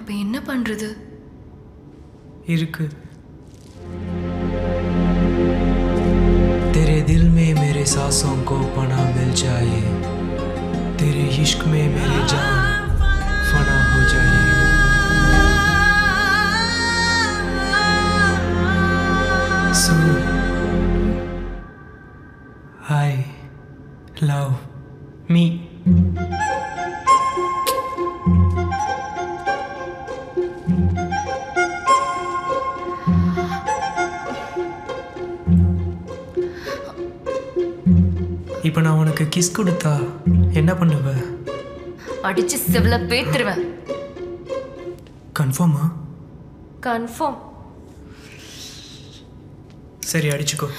இப்போ என்ன பண்றது? இருக்கு. तेरे दिल में मेरे सांसों को पनाह मिल जाए, तेरे इश्क में मेरी जान फना हो जाए. So I love me. இப்போ நான் உனக்கு கிஸ் கொடுத்தா என்ன பண்ணுவ? அடிச்சு செவல பேத்துருவேன். கன்ஃபார்மா? கன்ஃபார்ம். சரி, அடிச்சுக்கோ.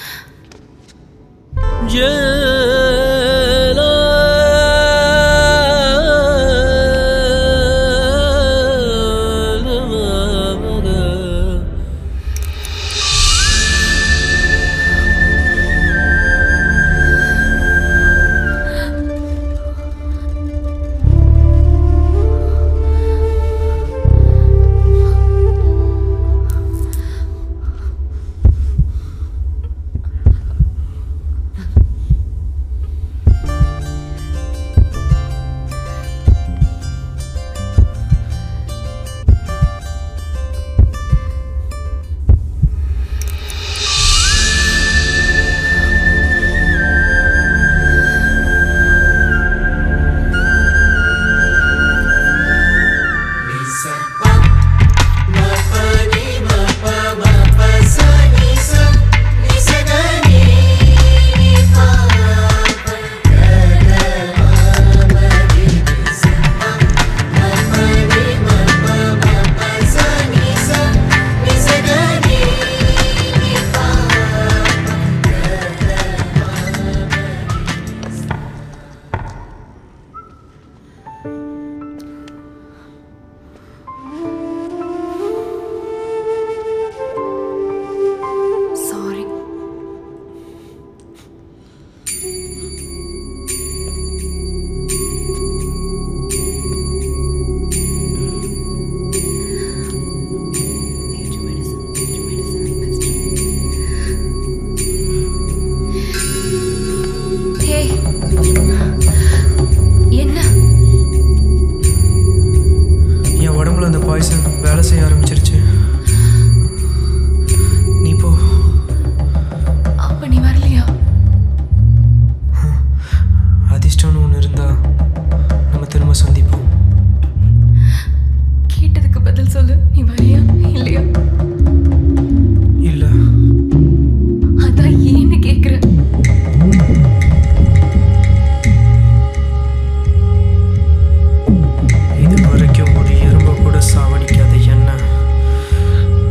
வேலை செய்ய ஆரம்பிச்சிருச்சு. நீ போ. அப்ப நீ வரலையா? அதிர்ஷ்டம்னு ஒன்று இருந்தா நம்ம திரும்ப சந்திப்போம். கேட்டதுக்கு பதில் சொல்லு. நீ வரியா இல்லையா? இல்ல. அதான் ஏன்னு கேக்குற. இது வரைக்கும் ஒரு எறும்ப கூட சாவடிக்காத என்ன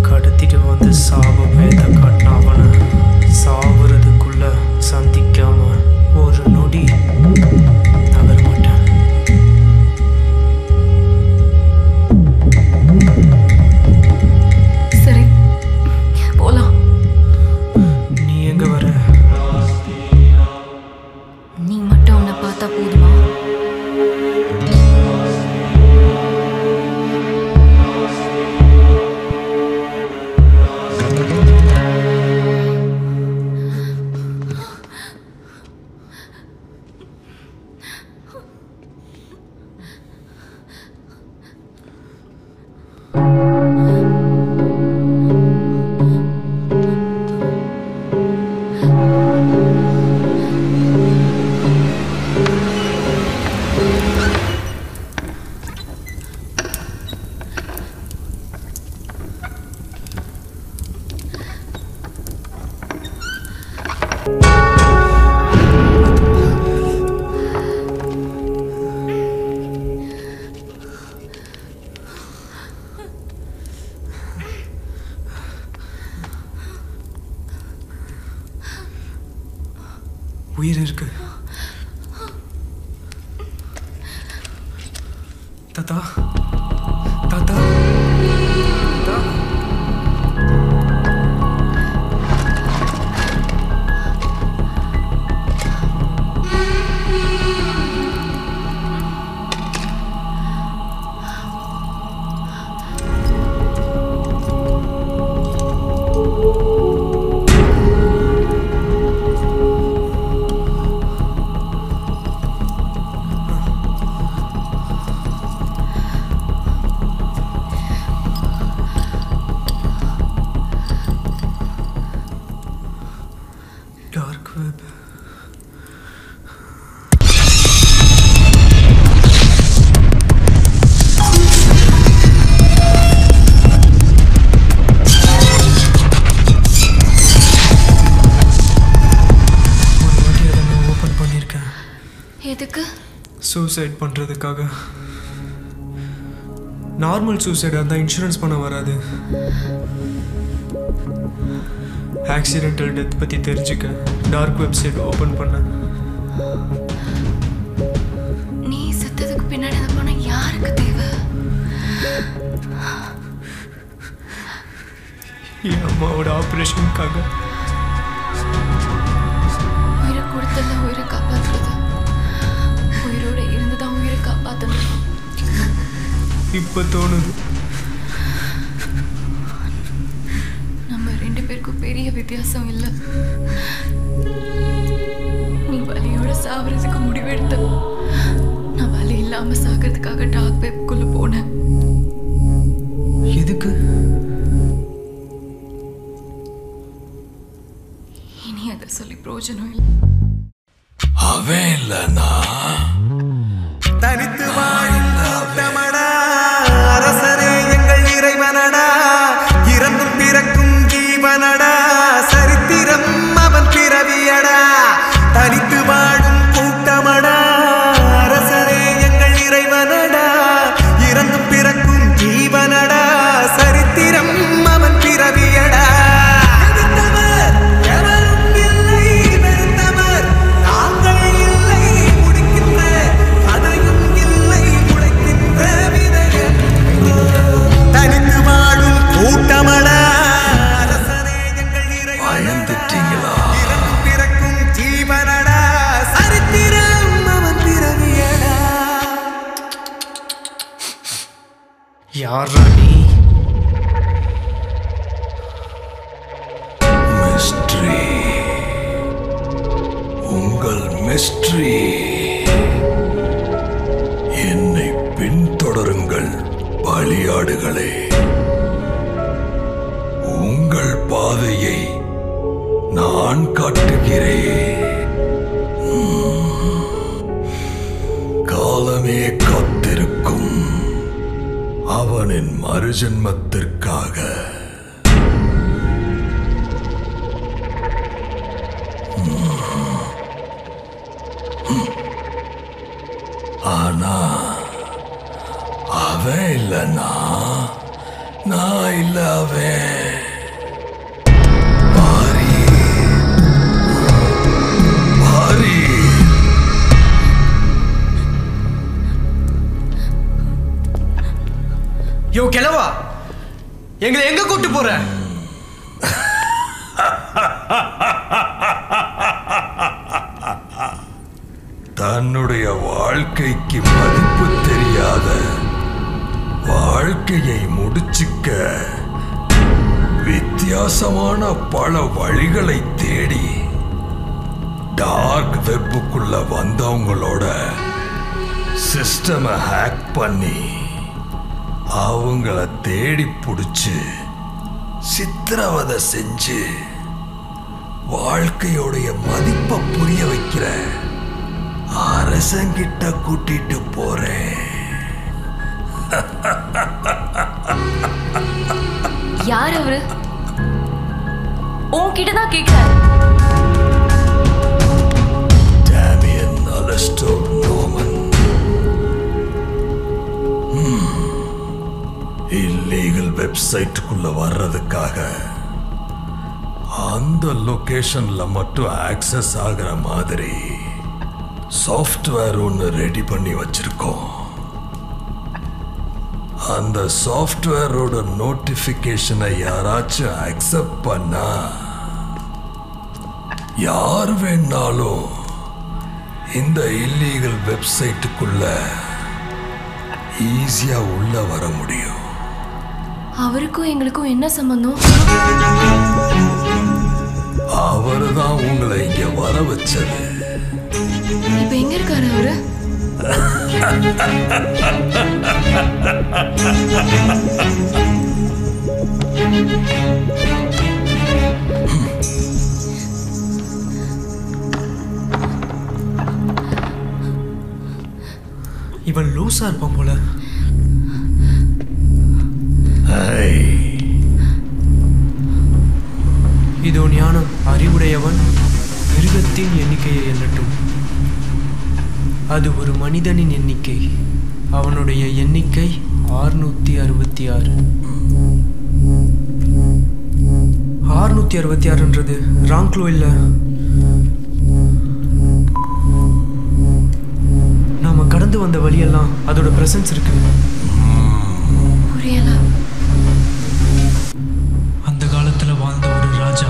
கடத்திட்டு வந்து சாவ வேத காட்டினவன சாவுறதுக்குள்ள சந்திக்காம ஒரு நொடி நகர மாட்டேன். சரி, போலாம். நீ எங்க வர? நீ மட்டும் உன்னை பார்த்தா போதுமா? உயிர் இருக்கு. தாத்தா, தாத்தா, தாத்தா. சூசைட் பண்ணுறதுக்காக. நார்மல் சூசைடாக இருந்தால் இன்சூரன்ஸ் பண்ண வராது. ஆக்சிடென்டல் டெத் பற்றி தெரிஞ்சுக்க டார்க் வெப்சைட் ஓப்பன் பண்ண. நீ செத்ததுக்கு பின்னாடி அந்த பணம் யாருக்கு தேவை? என் அம்மாவோட ஆப்ரேஷனுக்காக. உயிரை கொடுத்தல உயிரை காப்பாற்றுறது, உயிரோட இருந்துதான் உயிரை காப்பாற்றணும். இப்போ தோணுது நம்ம 2 பேருக்கும் பெரிய வித்தியாசம் இல்லை. நீ வலியோட சாவறதுக்கு முடிவெடுத்த, நான் வலி இல்லாம சாகிறதுக்காக டார்க் வெப்குள்ள போனேன். எதுக்கு? இனி அதை சொல்லி பிரயோஜனம் இல்லை. அவன் இல்லனா தனித்து வாழ்ந்தமடா அரசரே எங்கள் இறைவனடா, இறந்தும் பிறக்கும் ஜீவனடா, சரித்திரம் அவன் பிறவியடா. தனித்து வாழும் கூட்டமடா அரசரே எங்கள் இறைவனடா, இறந்தும் பிறக்கும் ஜீவனடா, சரித்திரம் அவன் பிறவியடா. யாரா நீ? மிஸ்ட்ரி, உங்கள் மிஸ்ட்ரி. என்னை பின்தொடருங்கள் பலியாடுகளே. உங்கள் பாதையை நான் காட்டுகிறேன். காலமே காத்திருக்கும் அவனின் மறுஜன்மத்திற்காக. ஆனா அவன் இல்லனா நான் இல்ல. அவன் பாரி பாரி. யோ கிழவா, எங்களை எங்க கூட்டு போற? தன்னுடைய வாழ்க்கைக்கு மதிப்பு தெரியாத, வாழ்க்கையை முடிச்சுக்க வித்தியாசமான பல வழிகளை தேடி டார்க் வெப்புக்குள்ள வந்தவங்களோட சிஸ்டமை ஹேக் பண்ணி அவங்கள தேடி பிடிச்சு சித்திரவதை செஞ்சு வாழ்க்கையோடைய மதிப்பை புரிய வைக்கிற அரசங்கிட்ட கூட்டிட்டு போறேன். யார் அவரு? உன்கிட்டதான் கேட்கிறேன். Damian அலஸ்டோர் Noman. இல்லீகல் வெப்சைட்டுக்குள்ள வர்றதுக்காக அந்த லொகேஷன்ல மட்டும் ஆக்சஸ் ஆகிற மாதிரி சாஃப்ட்வேர் ஒன்று ரெடி பண்ணி வச்சிருக்கோம். அந்த சாஃப்ட்வேரோட நோட்டிஃபிகேஷனை யாராச்சும் அக்செப்ட் பண்ணா யார் வேணாலும் இந்த இல்லீகல் வெப்சைட்டுக்குள்ள ஈஸியா உள்ள வர முடியும். அவருக்கும் எங்களுக்கும் என்ன சம்பந்தம்? அவர்தான் உங்களை இங்க வர வச்சது. இப்ப எங்க இருக்காரு அவரு? இவன் லூசா இருப்பான் போல. இதோ ஞானம் அறிவுடையவன் மிருகத்தின் எண்ணிக்கையை எண்ணட்டும். அது ஒரு மனிதனின் எண்ணிக்கை. அவனுடைய எண்ணிக்கை 666. 666ன்றது ராங் க்ளூ இல்லை. நாம கடந்து வந்த வழியெல்லாம் அதோட பிரசன்ஸ் இருக்கு. புரியல. அந்த காலத்துல வாழ்ந்த ஒரு ராஜா,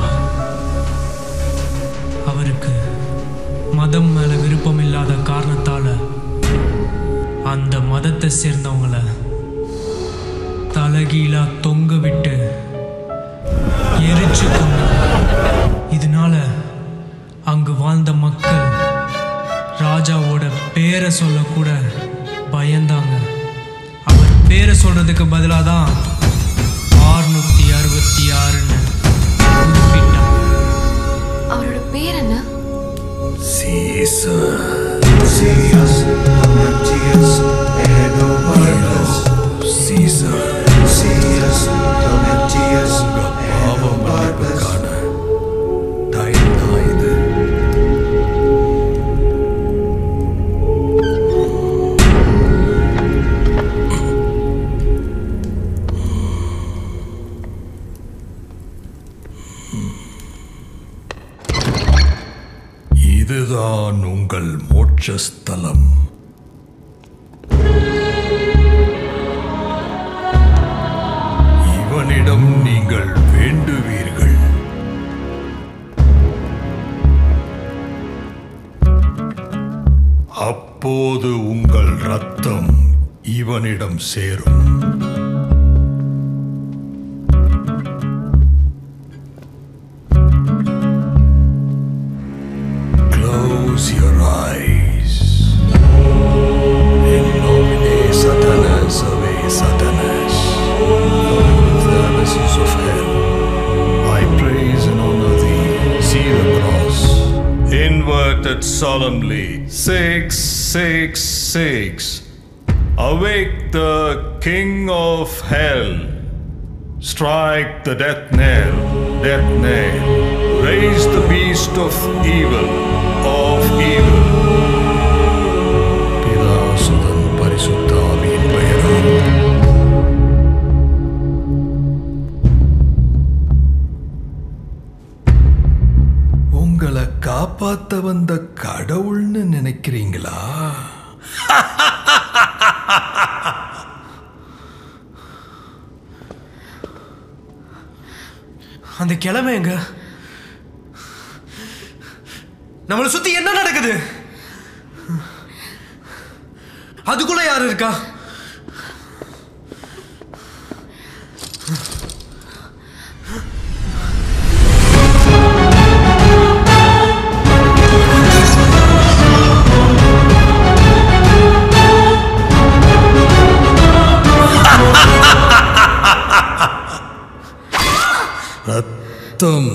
அவருக்கு மதம் மேல விருப்பம் இல்லாத காரணத்தால அந்த மதத்தை சேர்ந்தவங்கள தலகீழா தொங்க விட்டு எரிச்சு கொண்டார். இதனால அங்கு வாழ்ந்த மக்கள் ராஜாவோட பேரை சொல்ல கூட பயந்தாங்க. அவர் பேரை சொல்றதுக்கு பதிலாக தான் 666ன்னு குறிப்பிட்டார். அவரோட பேர் என்ன? Caesar. பாவம் மன்னிப்புக்கான டைம் தான் இது. இதுதான் உங்கள் மோட்சஸ்தலம். இவனிடம் நீங்கள் வேண்டுவீர்கள். அப்போது உங்கள் ரத்தம் இவனிடம் சேரும். Close your eyes. In nomine Satanas, ave Satanas, Lord of the abysses of hell, I praise and honor thee. See the cross. Inverted solemnly. 666. Awake the King of Hell. Strike the death nail, death nail. Raise the beast of evil, of evil. பிதா சுதன் பரிசுத்த ஆவியின் பெயரால். உங்களை காப்பாத்த வந்த கடவுள்னு நினைக்கிறீங்களா? அந்த கிழமை எங்க? நம்மளை சுத்தி என்ன நடக்குது? அதுக்குள்ள யாரு இருக்கா? ரத்தம்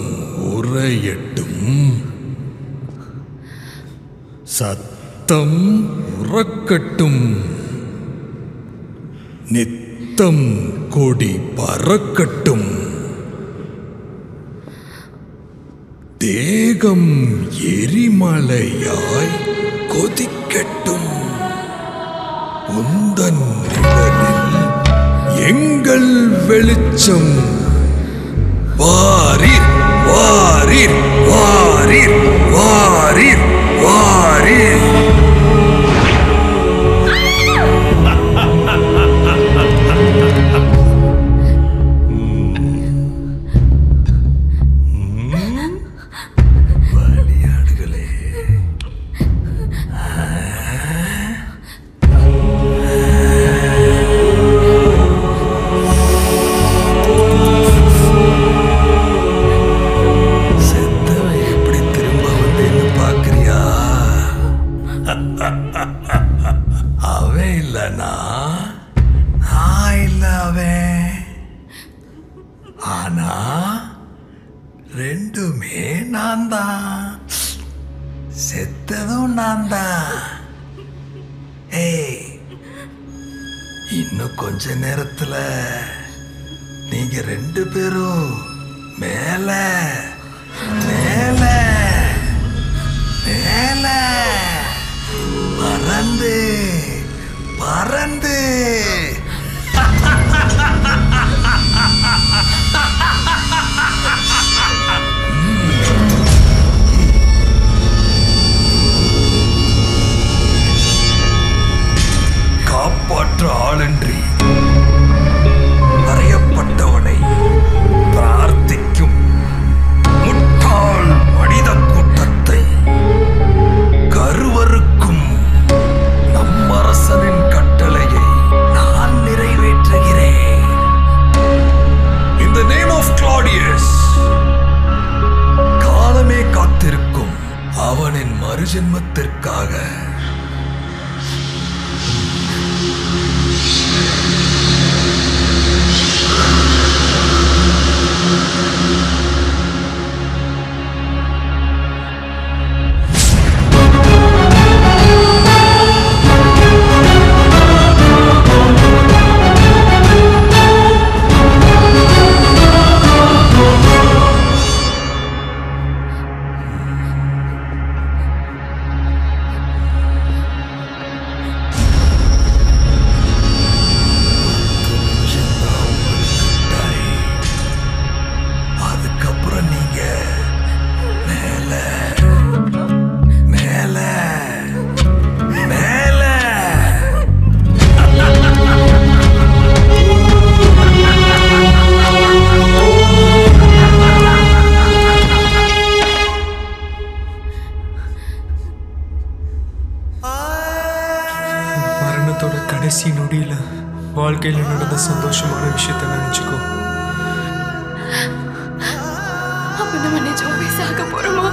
உறையட்டும், சத்தம் உறக்கட்டும், நித்தம் கொடி பறக்கட்டும், தேகம் எரிமலையாய் கொதிக்கட்டும். உந்தன் நிழலில் எங்கள் வெளிச்சம். வாரீர் வாரீர் வாரீர் வாரீர் வாரீர். பலியாடுகளே, அவன் இல்லனா நான் இல்ல அவன். ஆனா ரெண்டுமே நான் தான். செத்ததும் நான் தான். ஏய், இன்னும் கொஞ்ச நேரத்துல நீங்க ரெண்டு பேரும் மேல மேல மேல வர ஜென்மத்திற்காக கடைசி நொடியில வாழ்க்கையில் நடந்த சந்தோஷமான விஷயத்தை நினைச்சுக்கோ. அப்ப நம்ம நிஜமாவே சாக போறோமா?